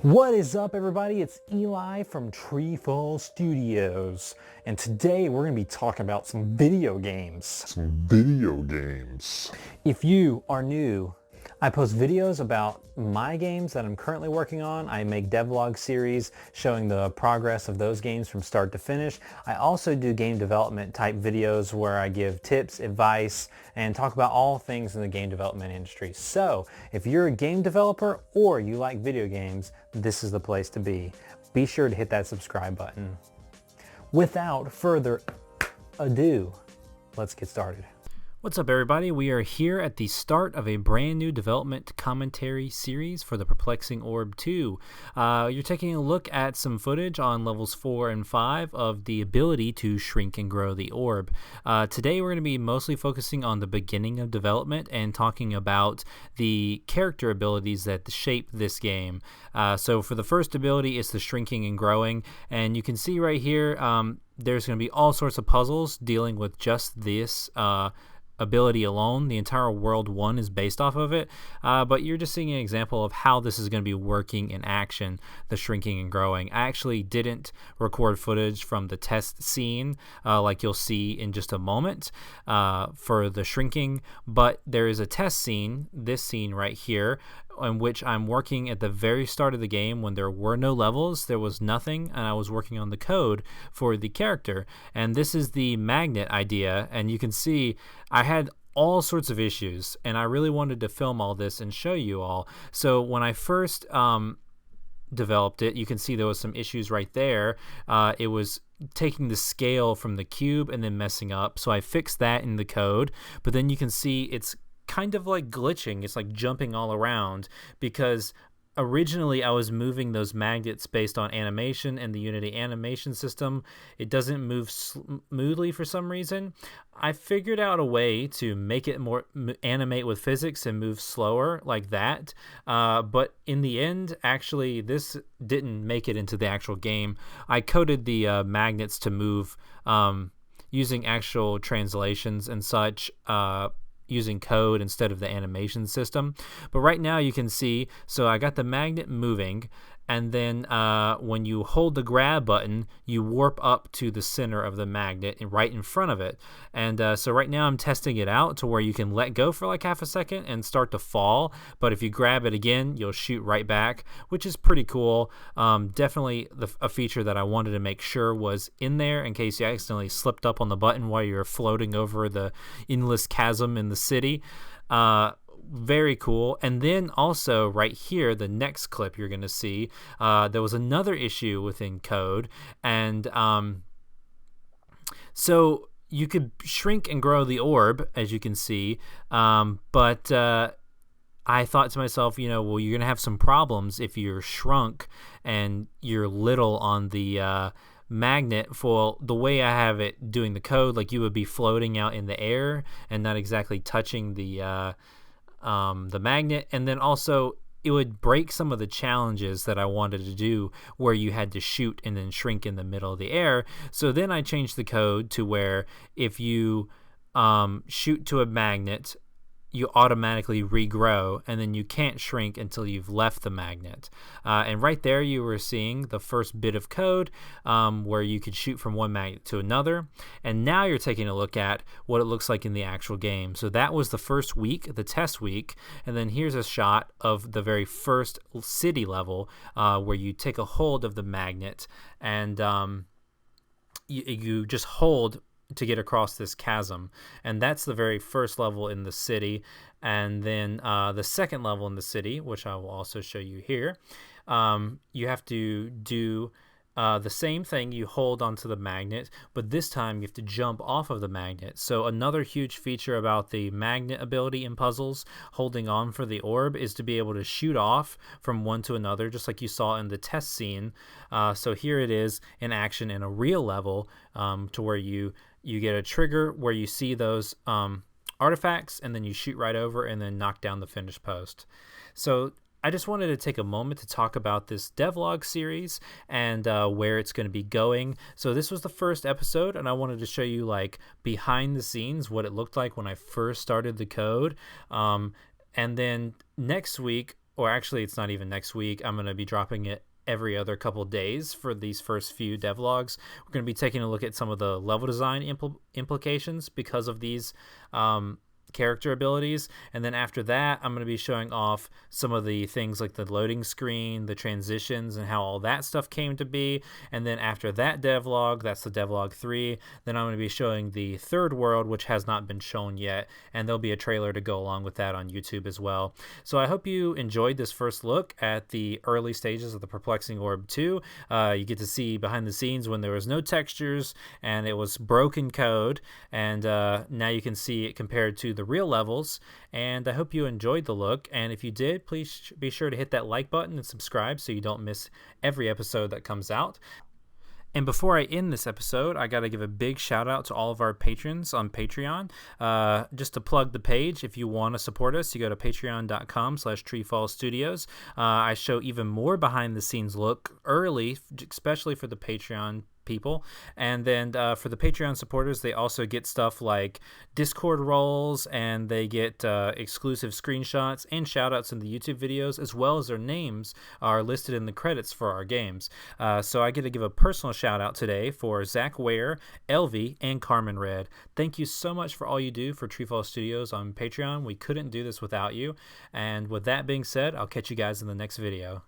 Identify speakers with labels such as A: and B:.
A: What is up, everybody? It's Eli from TreeFall Studios, and today we're going to be talking about some video games. If you are new, I post videos about my games that I'm currently working on. I make devlog series showing the progress of those games from start to finish. I also do game development type videos where I give tips, advice, and talk about all things in the game development industry. So if you're a game developer or you like video games, this is the place to be. Be sure to hit that subscribe button. Without further ado, let's get started.
B: What's up, everybody? We are here at the start of a brand new development commentary series for the Perplexing Orb 2. You're taking a look at some footage on levels 4 and 5 of the ability to shrink and grow the orb. Today we're going to be mostly focusing on the beginning of development and talking about the character abilities that shape this game. So for the first ability, it's the shrinking and growing, and you can see right here there's going to be all sorts of puzzles dealing with just this ability alone. The entire world 1 is based off of it, but you're just seeing an example of how this is going to be working in action, the shrinking and growing. I actually didn't record footage from the test scene like you'll see in just a moment for the shrinking, but there is a test scene, this scene right here, in which I'm working at the very start of the game when there were no levels, there was nothing, and I was working on the code for the character. And this is the magnet idea, and you can see I had all sorts of issues, and I really wanted to film all this and show you all. So when I first developed it, you can see there was some issues right there. It was taking the scale from the cube and then messing up, so I fixed that in the code, but then you can see it's kind of like glitching. It's like jumping all around because originally I was moving those magnets based on animation, and the Unity animation system, it doesn't move smoothly for some reason. I figured out a way to make it more animate with physics and move slower like that, but in the end, actually, this didn't make it into the actual game. I coded the magnets to move using actual translations and such, using code instead of the animation system. But right now you can see, so I got the magnet moving, and then when you hold the grab button, you warp up to the center of the magnet right in front of it. And so right now I'm testing it out to where you can let go for like half a second and start to fall, but if you grab it again, you'll shoot right back, which is pretty cool. Definitely a feature that I wanted to make sure was in there in case you accidentally slipped up on the button while you're floating over the endless chasm in the city. Very cool. And then also right here, the next clip you're going to see, there was another issue within code, and so you could shrink and grow the orb, as you can see, but I thought to myself, well, you're going to have some problems if you're shrunk and you're little on the magnet. For the way I have it doing the code, like you would be floating out in the air and not exactly touching the magnet, and then also it would break some of the challenges that I wanted to do where you had to shoot and then shrink in the middle of the air. So then I changed the code to where if you shoot to a magnet, you automatically regrow, and then you can't shrink until you've left the magnet. And right there you were seeing the first bit of code where you could shoot from one magnet to another. And now you're taking a look at what it looks like in the actual game. So that was the first week, the test week, and then here's a shot of the very first city level where you take a hold of the magnet, and you just hold to get across this chasm, and that's the very first level in the city. And then the second level in the city, which I will also show you here, you have to do the same thing. You hold onto the magnet, but this time you have to jump off of the magnet. So another huge feature about the magnet ability in puzzles, holding on for the orb, is to be able to shoot off from one to another, just like you saw in the test scene. So here it is in action in a real level, to where you get a trigger where you see those artifacts, and then you shoot right over and then knock down the finished post. So I just wanted to take a moment to talk about this devlog series and where it's going to be going. So this was the first episode, and I wanted to show you like behind the scenes what it looked like when I first started the code. And then next week or actually it's not even next week. I'm going to be dropping it every other couple days for these first few devlogs. We're going to be taking a look at some of the level design implications because of these character abilities, and then after that I'm going to be showing off some of the things like the loading screen, the transitions, and how all that stuff came to be. And then after that devlog, that's the devlog 3, then I'm going to be showing the third world, which has not been shown yet, and there'll be a trailer to go along with that on YouTube as well. So I hope you enjoyed this first look at the early stages of the Perplexing Orb 2. You get to see behind the scenes when there was no textures and it was broken code, and now you can see it compared to the real levels. And I hope you enjoyed the look, and if you did, please be sure to hit that like button and subscribe so you don't miss every episode that comes out. And before I end this episode, I got to give a big shout out to all of our patrons on Patreon. Just to plug the page, if you want to support us, you go to patreon.com/TreeFall I show even more behind the scenes look early, especially for the Patreon people. And then for the Patreon supporters, they also get stuff like Discord roles, and they get exclusive screenshots and shout outs in the YouTube videos, as well as their names are listed in the credits for our games. So I get to give a personal shout out today for Zach Ware, Elvie, and Carmen Red. Thank you so much for all you do for TreeFall Studios on Patreon. We couldn't do this without you. And with that being said, I'll catch you guys in the next video.